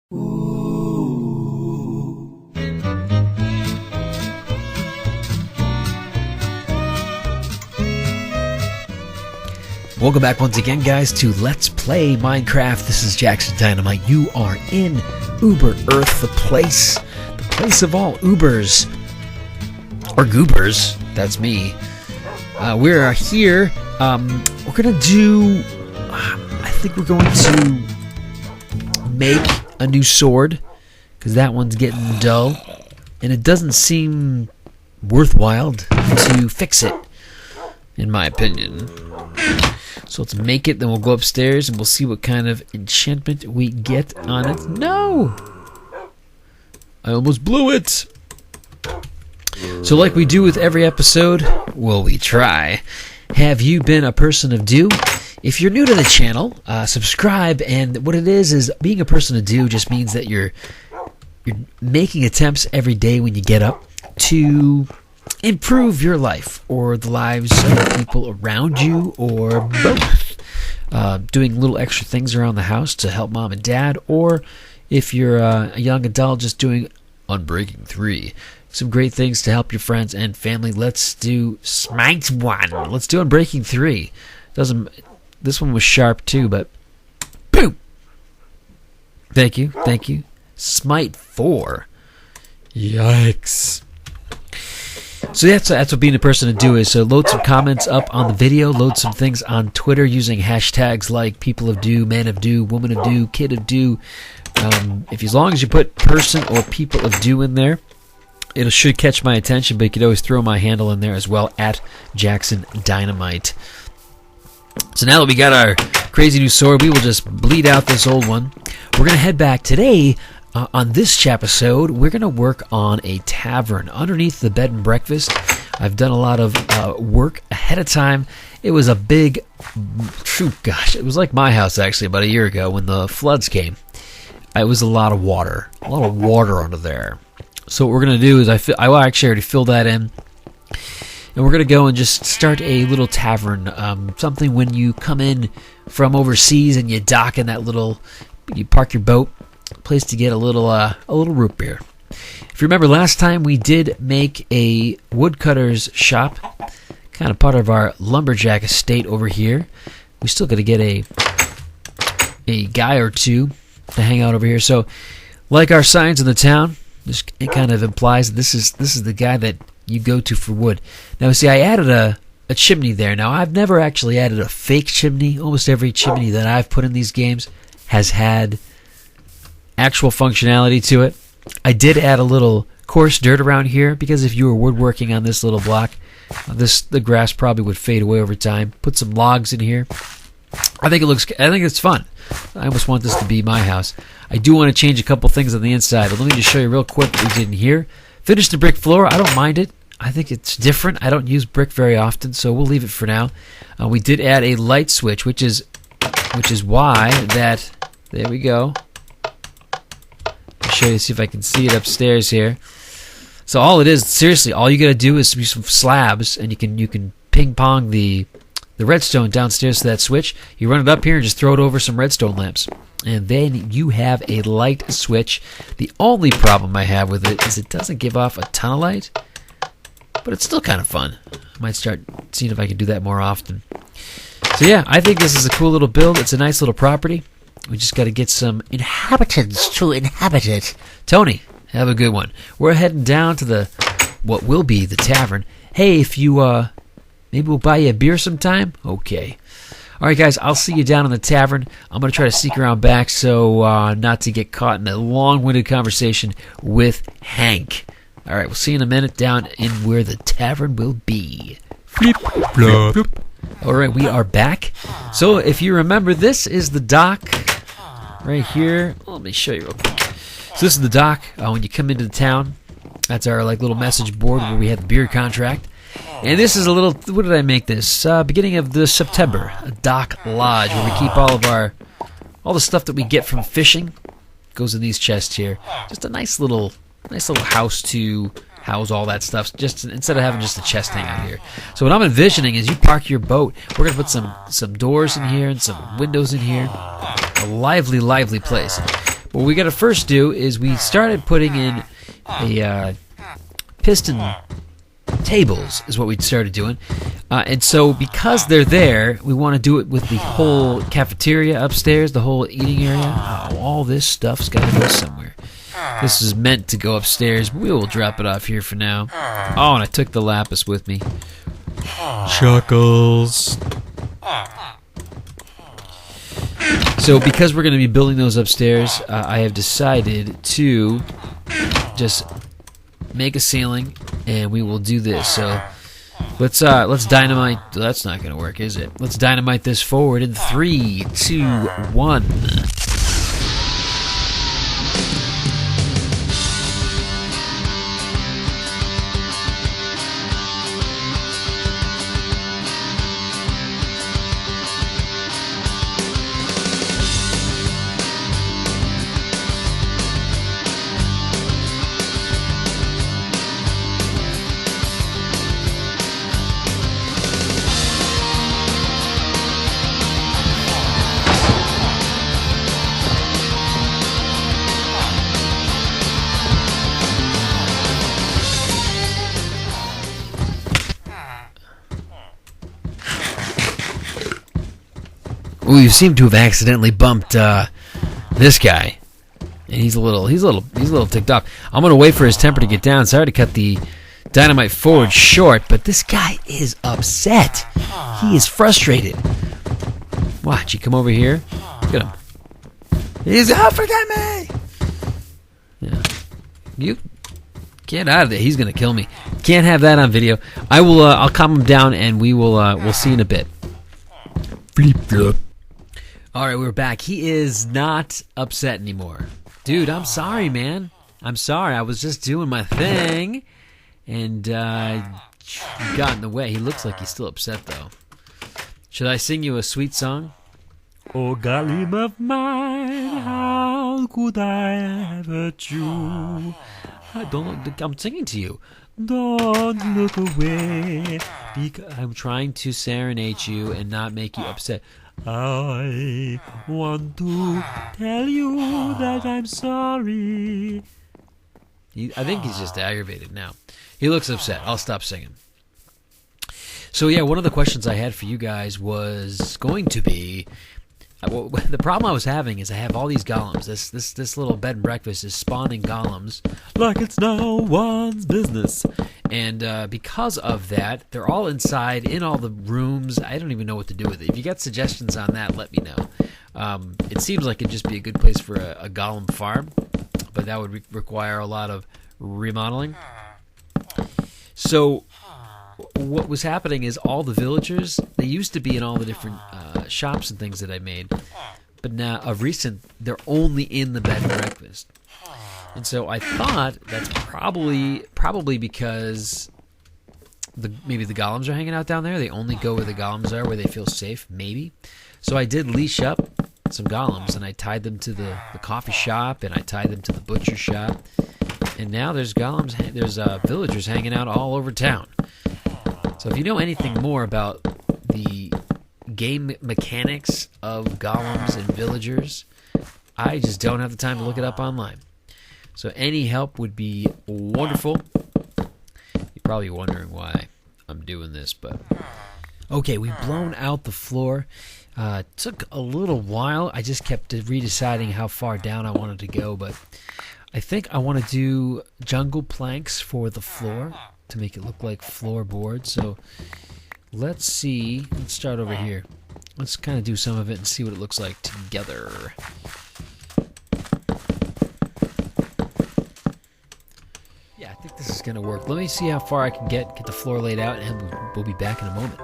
Welcome back once again, guys, to Let's Play Minecraft. This is Jackson Dynamite. You are in Uber Earth, the place of all Ubers. Or Goobers. That's me. We're here. We're going to do... I think we're going to make a new sword, because that one's getting dull. And it doesn't seem worthwhile to fix it, in my opinion. So let's make it, then we'll go upstairs and we'll see what kind of enchantment we get on it. No! I almost blew it! So like we do with every episode, will we try? Have you been a person of do? If you're new to the channel, subscribe, and what it is being a person of do just means that you're making attempts every day when you get up to improve your life or the lives of the people around you, or both. Doing little extra things around the house to help mom and dad, or if you're a young adult, just doing Unbreaking 3. Some great things to help your friends and family. Let's do Smite 1. Let's do Unbreaking 3. This one was sharp too, but boom! Thank you. Smite 4. Yikes. So that's what being a person to do is. So load some comments up on the video, load some things on Twitter using hashtags like people of do, man of do, woman of do, kid of do. As long as you put person or people of do in there, it should catch my attention, but you could always throw my handle in there as well, at Jackson Dynamite. So now that we got our crazy new sword, we will just bleed out this old one. We're going to head back today. On this Chapisode, we're going to work on a tavern underneath the bed and breakfast. I've done a lot of work ahead of time. It was a big, it was like my house actually about a year ago when the floods came. It was a lot of water under there. So what we're going to do is I actually already filled that in. And we're going to go and just start a little tavern. Something when you come in from overseas and you dock in that you park your boat. Place to get a little root beer. If you remember last time, we did make a woodcutter's shop, kind of part of our lumberjack estate over here. We still got to get a guy or two to hang out over here. So, like our signs in the town, it kind of implies that this is the guy that you go to for wood. Now, see, I added a chimney there. Now, I've never actually added a fake chimney. Almost every chimney that I've put in these games has had actual functionality to it. I did add a little coarse dirt around here because if you were woodworking on this little block, the grass probably would fade away over time. Put some logs in here. I think it's fun. I almost want this to be my house. I do want to change a couple things on the inside, but let me just show you real quick what we did in here. Finished the brick floor. I don't mind it. I think it's different. I don't use brick very often, so we'll leave it for now. We did add a light switch, which is why that. There we go. Show you, see if I can see it upstairs here. So all it is, seriously, all you gotta do is use some slabs, and you can ping pong the redstone downstairs to that switch. You run it up here and just throw it over some redstone lamps, and then you have a light switch. The only problem I have with it is it doesn't give off a ton of light, but it's still kind of fun. I might start seeing if I can do that more often. So yeah, I think this is a cool little build. It's a nice little property. We just got to get some inhabitants to inhabit it. Tony, have a good one. We're heading down to what will be the tavern. Hey, if you, maybe we'll buy you a beer sometime? Okay. All right, guys, I'll see you down in the tavern. I'm going to try to sneak around back so not to get caught in a long-winded conversation with Hank. All right, we'll see you in a minute down in where the tavern will be. Flip, flop. All right, we are back. So if you remember, this is the dock. Right here. Let me show you real quick. So this is the dock when you come into the town. That's our little message board where we have the beer contract. And this is a little, what did I make this? Beginning of the September, a dock lodge where we keep all the stuff that we get from fishing. Goes in these chests here. Just a nice little house to house all that stuff, just instead of having just a chest hang out here. So what I'm envisioning is you park your boat. We're going to put some doors in here and some windows in here. A lively place. What we got to first do is we started putting in a piston tables is what we started doing. And so because they're there, we want to do it with the whole cafeteria upstairs, the whole eating area. Oh, all this stuff's got to go somewhere. This is meant to go upstairs, but we will drop it off here for now. Oh, and I took the lapis with me. Chuckles. So because we're going to be building those upstairs, I have decided to just make a ceiling, and we will do this. So let's dynamite. That's not going to work, is it? Let's dynamite this forward in 3, 2, 1. We seem to have accidentally bumped this guy, and he's a little ticked off. I'm gonna wait for his temper to get down. Sorry to cut the dynamite forward short, but this guy is upset. He is frustrated. Watch, you come over here. Look at him. He's forget me. Yeah, you get out of there. He's gonna kill me. Can't have that on video. I will. I'll calm him down, and we'll see in a bit. Bleep blop. Alright, we're back. He is not upset anymore. Dude, I'm sorry, man. I'm sorry. I was just doing my thing, and you got in the way. He looks like he's still upset, though. Should I sing you a sweet song? Oh, Galim of mine, how could I have hurt you? I'm singing to you. Don't look away. I'm trying to serenade you and not make you upset. I want to tell you that I'm sorry. I think he's just aggravated now. He looks upset. I'll stop singing. So yeah, one of the questions I had for you guys was going to be, the problem I was having is I have all these golems. This little bed and breakfast is spawning golems like it's no one's business. And because of that, they're all inside in all the rooms. I don't even know what to do with it. If you got suggestions on that, let me know. It seems like it'd just be a good place for a golem farm, but that would require a lot of remodeling. So what was happening is all the villagers, they used to be in all the different shops and things that I made, but now of recent they're only in the bed and breakfast. And so I thought that's probably because maybe the golems are hanging out down there. They only go where the golems are, where they feel safe, maybe. So I did leash up some golems, and I tied them to the coffee shop, and I tied them to the butcher shop. And now there's villagers hanging out all over town. So if you know anything more about the game mechanics of golems and villagers, I just don't have the time to look it up online. So any help would be wonderful. You're probably wondering why I'm doing this, but okay, we've blown out the floor. It took a little while. I just kept redeciding how far down I wanted to go, but I think I want to do jungle planks for the floor to make it look like floorboards. So let's see. Let's start over here. Let's kind of do some of it and see what it looks like together. Yeah, I think this is going to work. Let me see how far I can get the floor laid out, and we'll be back in a moment.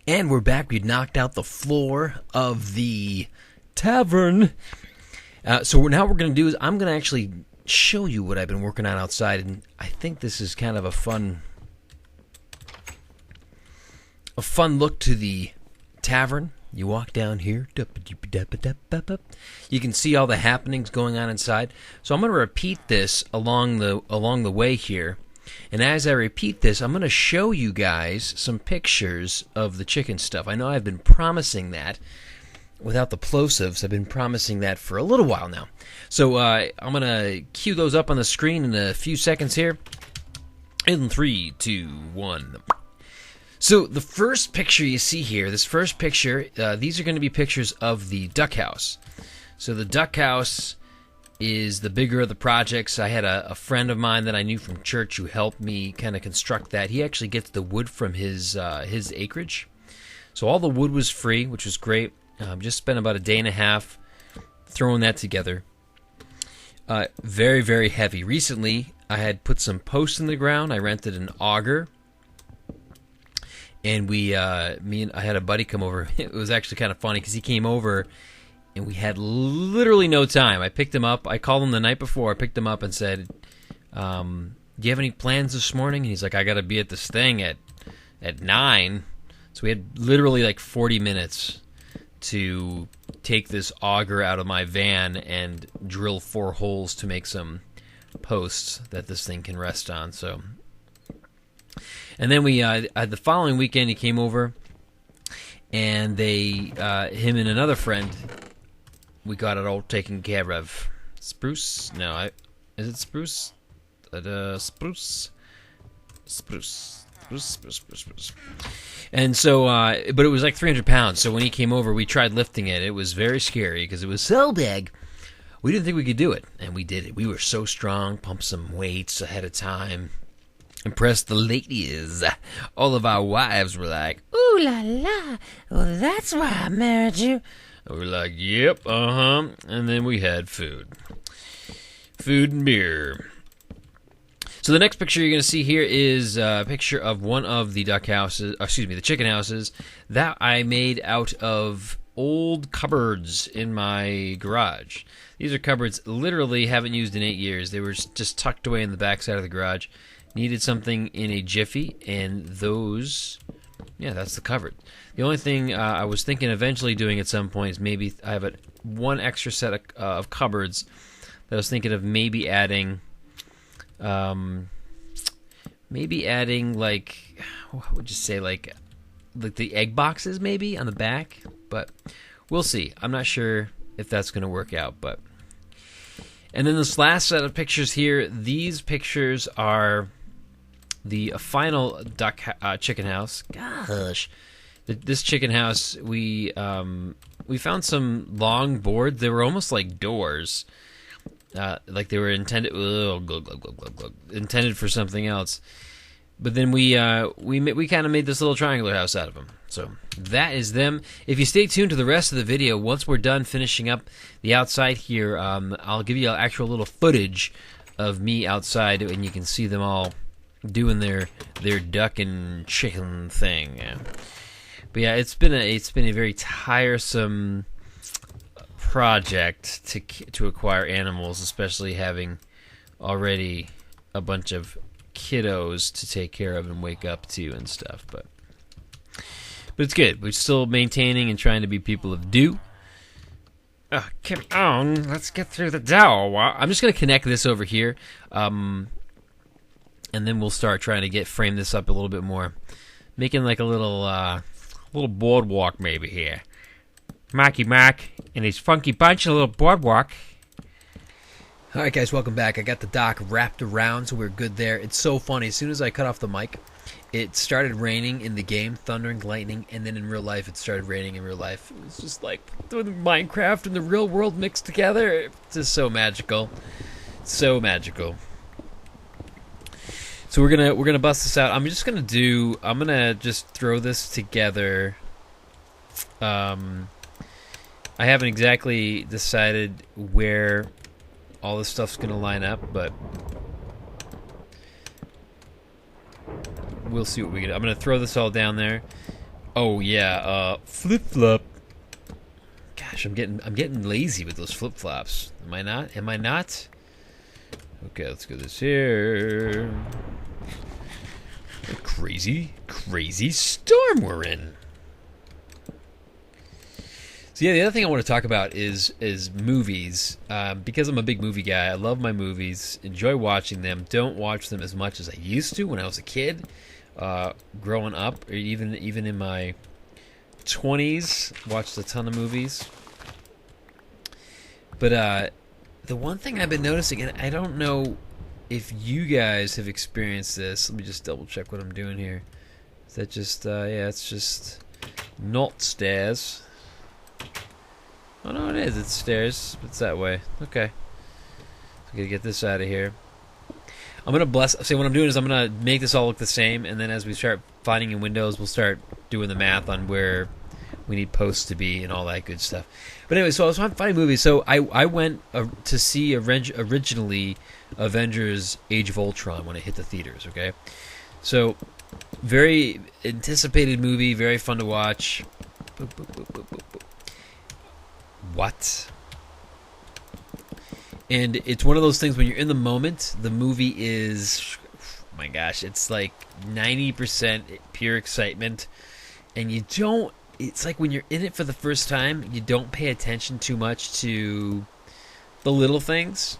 And we're back. We knocked out the floor of the tavern. So now what we're going to do is I'm going to actually show you what I've been working on outside, and I think this is kind of a fun look to the tavern. You walk down here, you can see all the happenings going on inside. So I'm going to repeat this along the way here, and as I repeat this, I'm going to show you guys some pictures of the chicken stuff. I know I've been promising that, without the plosives. I've been promising that for a little while now. So I'm going to cue those up on the screen in a few seconds here. In 3, 2, 1. So the first picture you see here, this first picture, these are going to be pictures of the duck house. So the duck house is the bigger of the projects. I had a friend of mine that I knew from church who helped me kind of construct that. He actually gets the wood from his acreage. So all the wood was free, which was great. Just spent about a day and a half throwing that together. Very, very heavy. Recently, I had put some posts in the ground. I rented an auger. And I had a buddy come over. It was actually kind of funny because he came over and we had literally no time. I picked him up. I called him the night before. I picked him up and said, do you have any plans this morning? And he's like, I got to be at this thing at 9. So we had literally like 40 minutes to take this auger out of my van and drill 4 holes to make some posts that this thing can rest on. So, and then the following weekend he came over, and him and another friend, we got it all taken care of. Spruce? No, is it spruce? Spruce. And so, but it was like 300 pounds. So when he came over, we tried lifting it. It was very scary because it was so big. We didn't think we could do it, and we did it. We were so strong, pumped some weights ahead of time, impressed the ladies. All of our wives were like, "Ooh la la, well that's why I married you." And we're like, "Yep, And then we had food and beer. So the next picture you're going to see here is a picture of one of the the chicken houses that I made out of old cupboards in my garage. These are cupboards literally haven't used in 8 years. They were just tucked away in the backside of the garage. Needed something in a jiffy, and that's the cupboard. The only thing I was thinking eventually doing at some point is maybe I have one extra set of cupboards that I was thinking of maybe adding like, what would you say, like the egg boxes maybe on the back, but we'll see. I'm not sure if that's going to work out, but. And then this last set of pictures here, these pictures are the final chicken house. Gosh, this chicken house, we found some long boards. They were almost like doors, like they were intended for something else. But then we kind of made this little triangular house out of them. So that is them. If you stay tuned to the rest of the video, once we're done finishing up the outside here, I'll give you actual little footage of me outside, and you can see them all doing their duck and chicken thing. Yeah. But yeah, it's been a very tiresome project to acquire animals, especially having already a bunch of kiddos to take care of and wake up to and stuff, but it's good. We're still maintaining and trying to be people of do. Come on, let's get through the door. I'm just going to connect this over here, and then we'll start trying to frame this up a little bit more, making like a little boardwalk maybe here. Marky Mark and his funky bunch, a little boardwalk. All right, guys, welcome back. I got the dock wrapped around, so we're good there. It's so funny. As soon as I cut off the mic, it started raining in the game, thundering, lightning, and then in real life, it started raining in real life. It was just like the Minecraft and the real world mixed together. It's just so magical. So magical. So we're gonna bust this out. I'm gonna just throw this together. I haven't exactly decided where all this stuff's gonna line up, but we'll see what we get. I'm gonna throw this all down there. Oh yeah, flip flop. Gosh, I'm getting lazy with those flip flops. Am I not? Okay, let's go this here. What crazy storm we're in. So yeah, the other thing I want to talk about is movies. Because I'm a big movie guy, I love my movies, enjoy watching them. Don't watch them as much as I used to when I was a kid, growing up, or even in my 20s, watched a ton of movies. But the one thing I've been noticing, and I don't know if you guys have experienced this. Let me just double check what I'm doing here. Is that just, yeah, it's just not stairs. Oh, no, it is. It's stairs. It's that way. Okay. I'm going to get this out of here. I'm going to what I'm doing is I'm going to make this all look the same, and then as we start finding in windows, we'll start doing the math on where we need posts to be and all that good stuff. But anyway, so I was finding movies. So I went to see originally Avengers Age of Ultron when it hit the theaters, okay? So, very anticipated movie, very fun to watch. Boop, boop, boop, boop, boop, boop. What? And it's one of those things when you're in the moment, the movie is, oh my gosh, it's like 90% pure excitement. And you don't, it's like when you're in it for the first time, you don't pay attention too much to the little things.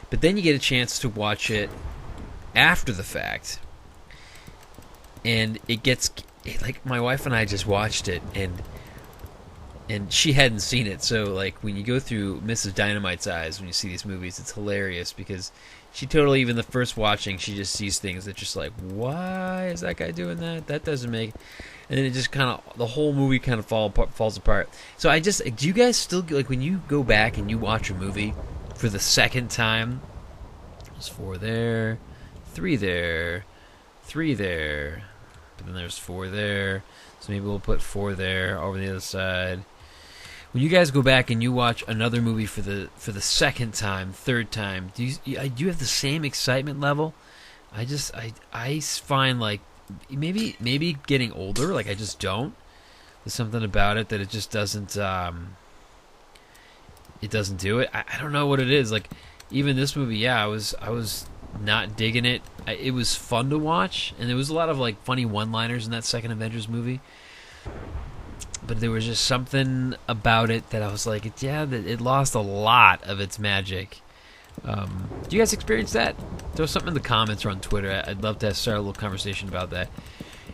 But then you get a chance to watch it after the fact. And it gets, like, my wife and I just watched it, and she hadn't seen it. So, like, when you go through Mrs. Dynamite's eyes when you see these movies, it's hilarious because she totally, even the first watching, she just sees things that just like, why is that guy doing that? That doesn't make... And then it just kind of, the whole movie kind of falls apart. So do you guys still, like, when you go back and you watch a movie for the second time, there's 4 there, 3 there, 3 there, but then there's 4 there, so maybe we'll put 4 there over the other side. When you guys go back and you watch another movie for the second time, third time, do you have the same excitement level? I find, like, maybe getting older, like, I just don't. There's something about it that it just doesn't it doesn't do it. I don't know what it is. Like, even this movie, yeah, I was not digging it. It was fun to watch, and there was a lot of, like, funny one-liners in that second Avengers movie. But there was just something about it that I was like, that it lost a lot of its magic. Do you guys experience that? Throw something in the comments or on Twitter. I'd love to start a little conversation about that.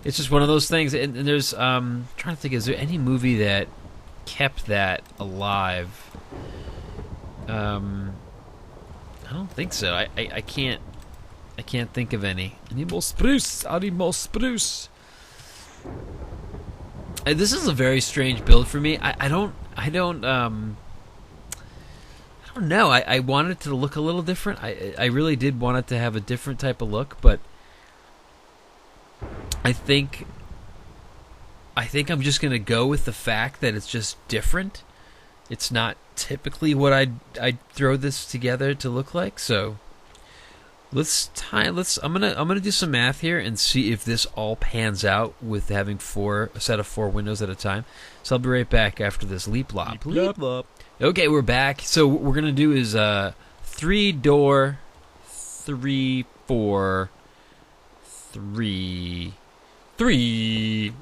It's just one of those things. And there's, trying to think, is there any movie that kept that alive? I don't think so. I can't think of any. I need more spruce. This is a very strange build for me. I don't know. I wanted it to look a little different. I really did want it to have a different type of look, but I think I'm just gonna go with the fact that it's just different. It's not typically what I'd throw this together to look like. So I'm gonna do some math here and see if this all pans out with having a set of 4 windows at a time. So I'll be right back after this leap lop. Okay, we're back. So what we're gonna do is 3 door, 3 4, 3 3,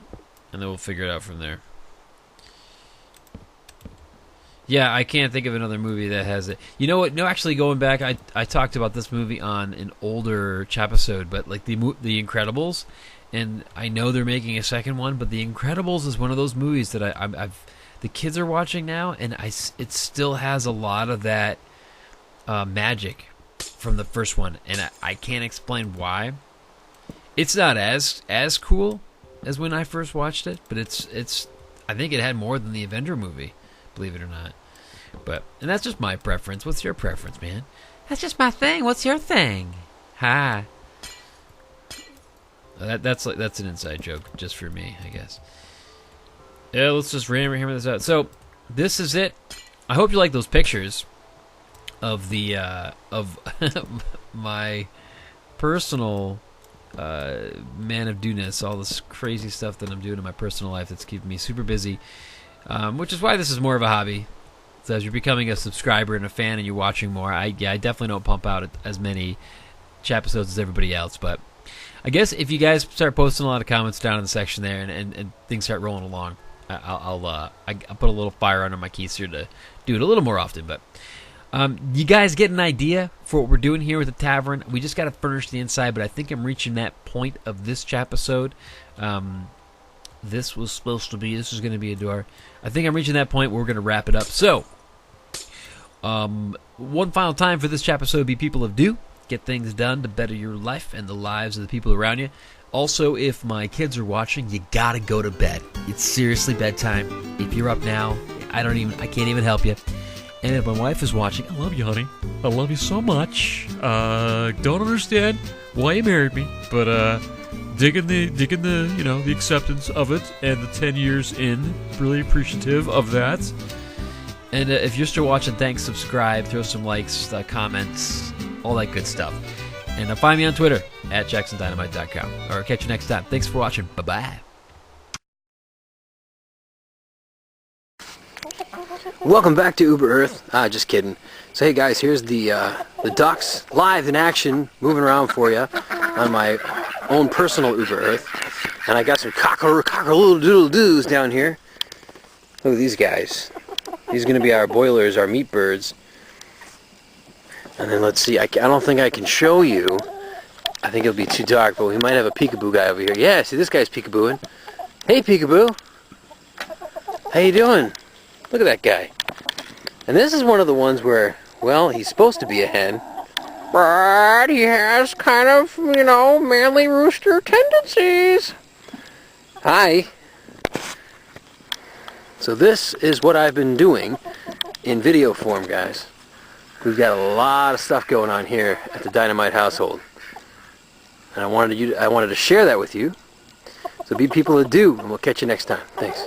and then we'll figure it out from there. Yeah, I can't think of another movie that has it. You know what? No, actually, going back, I talked about this movie on an older Chapisode, but like the Incredibles, and I know they're making a second one, but The Incredibles is one of those movies that the kids are watching now, and it still has a lot of that magic from the first one, and I can't explain why. It's not as cool as when I first watched it, but it's I think it had more than the Avenger movie. Believe it or not. And that's just my preference. What's your preference, man? That's just my thing. What's your thing? Ha. That's an inside joke just for me, I guess. Yeah, let's just hammer this out. So, this is it. I hope you like those pictures of the of my personal man of do-ness, all this crazy stuff that I'm doing in my personal life that's keeping me super busy. Which is why this is more of a hobby. So as you're becoming a subscriber and a fan and you're watching more, I definitely don't pump out as many Chapisodes as everybody else. But I guess if you guys start posting a lot of comments down in the section there and things start rolling along, I'll put a little fire under my keister to do it a little more often. But you guys get an idea for what we're doing here with the Tavern. We just got to furnish the inside, but I think I'm reaching that point of this Chapisode. this was supposed to be. This is going to be a door. I think I'm reaching that point where we're going to wrap it up. So, one final time for this Chapisode, be people of do. Get things done to better your life and the lives of the people around you. Also, if my kids are watching, you gotta go to bed. It's seriously bedtime. If you're up now, I can't even help you. And if my wife is watching, I love you, honey. I love you so much. Don't understand why you married me, but digging the the acceptance of it and the 10 years in. Really appreciative of that. And if you're still watching, thanks, subscribe, throw some likes, comments, all that good stuff. And find me on Twitter at jacksondynamite.com. Or catch you next time. Thanks for watching. Bye-bye. Welcome back to Uber Earth. Just kidding. So hey guys, here's the ducks live in action, moving around for you on my own personal Uber Earth. And I got some cockle-doodle-doos down here. Look at these guys. These are going to be our boilers, our meat birds. And then let's see, I don't think I can show you. I think it'll be too dark, but we might have a peekaboo guy over here. Yeah, see this guy's peekabooing. Hey peekaboo. How you doing? Look at that guy. And this is one of the ones where, well, he's supposed to be a hen, but he has kind of, manly rooster tendencies. Hi. So this is what I've been doing in video form, guys. We've got a lot of stuff going on here at the Dynamite household. And I wanted to share that with you. So be people that do, and we'll catch you next time. Thanks.